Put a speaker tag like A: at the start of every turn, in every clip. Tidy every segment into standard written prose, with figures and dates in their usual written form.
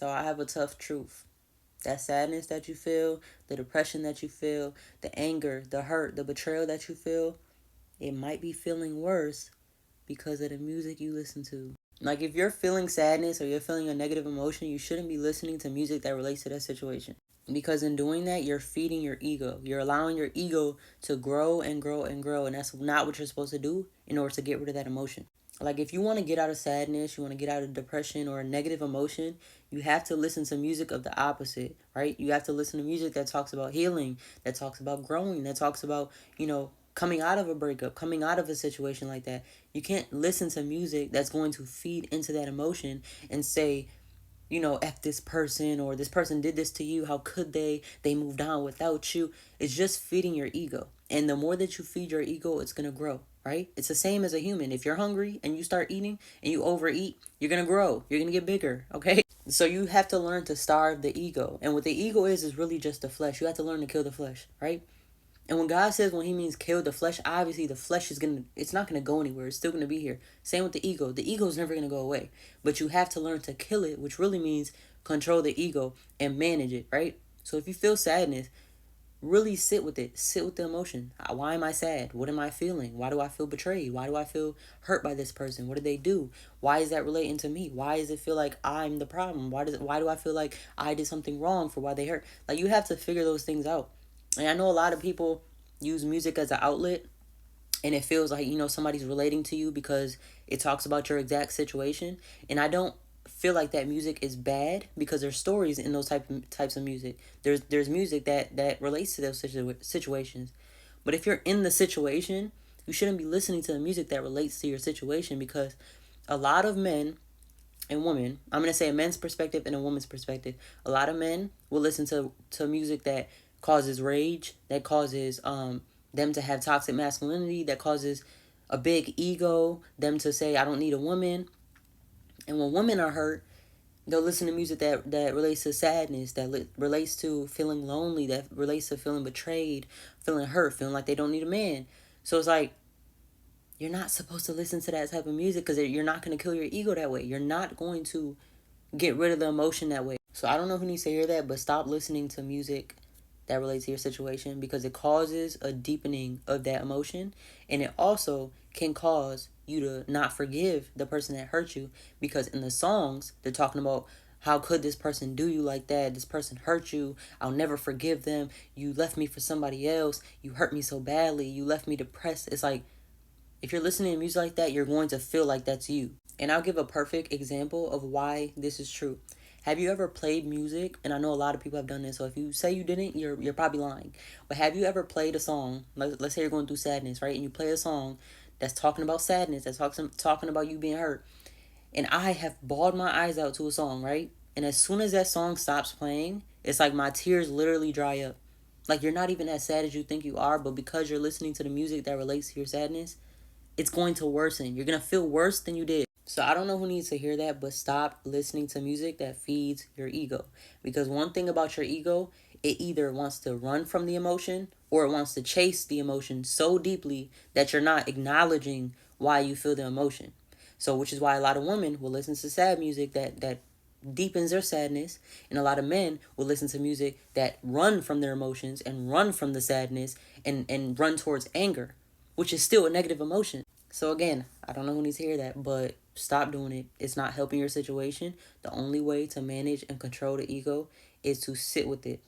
A: So I have a tough truth. That sadness that you feel, the depression that you feel, the anger, the hurt, the betrayal that you feel, it might be feeling worse because of the music you listen to. Like if you're feeling sadness or you're feeling a negative emotion, you shouldn't be listening to music that relates to that situation. Because in doing that, you're feeding your ego. You're allowing your ego to grow and grow and grow. And that's not what you're supposed to do in order to get rid of that emotion. Like if you want to get out of sadness, you want to get out of depression or a negative emotion, you have to listen to music of the opposite, right? You have to listen to music that talks about healing, that talks about growing, that talks about, coming out of a breakup, coming out of a situation like that. You can't listen to music that's going to feed into that emotion and say, F this person or this person did this to you. How could they? They moved on without you. It's just feeding your ego. And the more that you feed your ego, it's going to grow, right? It's the same as a human. If you're hungry and you start eating and you overeat, you're going to grow. You're going to get bigger, okay? So you have to learn to starve the ego. And what the ego is really just the flesh. You have to learn to kill the flesh, right? And when God says when he means kill the flesh, obviously the flesh it's not going to go anywhere. It's still going to be here. Same with the ego. The ego is never going to go away. But you have to learn to kill it, which really means control the ego and manage it, right? So if you feel sadness, really sit with it. Sit with the emotion. Why am I sad? What am I feeling? Why do I feel betrayed? Why do I feel hurt by this person? What did they do? Why is that relating to me? Why does it feel like I'm the problem? Why do I feel like I did something wrong for why they hurt? Like you have to figure those things out. And I know a lot of people use music as an outlet and it feels like, somebody's relating to you because it talks about your exact situation. And I don't feel like that music is bad because there's stories in those types of music. There's music that relates to those situations. But if you're in the situation, you shouldn't be listening to the music that relates to your situation because a lot of men and women, I'm going to say a men's perspective and a woman's perspective. A lot of men will listen to music that causes rage, that causes them to have toxic masculinity, that causes a big ego, them to say, I don't need a woman. And when women are hurt, they'll listen to music that relates to sadness, that relates to feeling lonely, that relates to feeling betrayed, feeling hurt, feeling like they don't need a man. So it's like, you're not supposed to listen to that type of music because you're not going to kill your ego that way. You're not going to get rid of the emotion that way. So I don't know who needs to hear that, but stop listening to music that relates to your situation because it causes a deepening of that emotion. And it also can cause you to not forgive the person that hurt you because in the songs, they're talking about how could this person do you like that? This person hurt you. I'll never forgive them. You left me for somebody else. You hurt me so badly. You left me depressed. It's like, if you're listening to music like that, you're going to feel like that's you. And I'll give a perfect example of why this is true. Have you ever played music? And I know a lot of people have done this. So if you say you didn't, you're probably lying. But have you ever played a song? Let's say you're going through sadness, right? And you play a song that's talking about sadness, that's talking about you being hurt. And I have bawled my eyes out to a song, right? And as soon as that song stops playing, it's like my tears literally dry up. Like you're not even as sad as you think you are, but because you're listening to the music that relates to your sadness, it's going to worsen. You're going to feel worse than you did. So I don't know who needs to hear that, but stop listening to music that feeds your ego. Because one thing about your ego, it either wants to run from the emotion or it wants to chase the emotion so deeply that you're not acknowledging why you feel the emotion. So which is why a lot of women will listen to sad music that deepens their sadness, and a lot of men will listen to music that run from their emotions and run from the sadness and run towards anger, which is still a negative emotion. So again, I don't know who needs to hear that, but stop doing it. It's not helping your situation. The only way to manage and control the ego is to sit with it.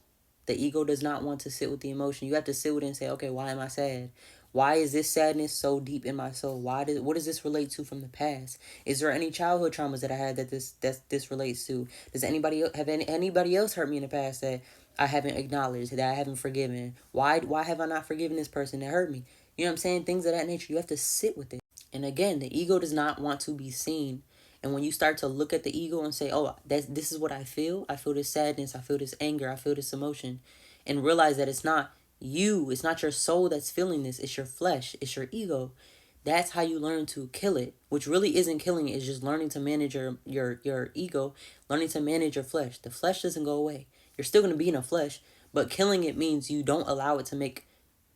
A: The ego does not want to sit with the emotion. You have to sit with it and say, okay, why am I sad? Why is this sadness so deep in my soul? What does this relate to from the past? Is there any childhood traumas that I had that this relates to? Does anybody else hurt me in the past that I haven't acknowledged, that I haven't forgiven? Why have I not forgiven this person that hurt me? You know what I'm saying? Things of that nature. You have to sit with it. And again, the ego does not want to be seen. And when you start to look at the ego and say, oh, this is what I feel this sadness, I feel this anger, I feel this emotion, and realize that it's not you, it's not your soul that's feeling this, it's your flesh, it's your ego. That's how you learn to kill it, which really isn't killing it, it's just learning to manage your ego, learning to manage your flesh. The flesh doesn't go away. You're still going to be in a flesh, but killing it means you don't allow it to make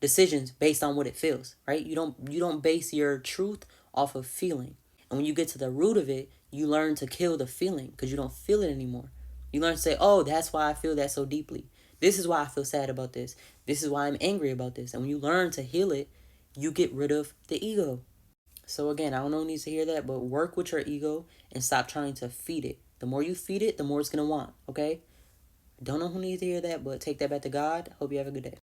A: decisions based on what it feels, right? You don't base your truth off of feeling. And when you get to the root of it, you learn to kill the feeling because you don't feel it anymore. You learn to say, oh, that's why I feel that so deeply. This is why I feel sad about this. This is why I'm angry about this. And when you learn to heal it, you get rid of the ego. So again, I don't know who needs to hear that, but work with your ego and stop trying to feed it. The more you feed it, the more it's going to want, okay? Don't know who needs to hear that, but take that back to God. Hope you have a good day.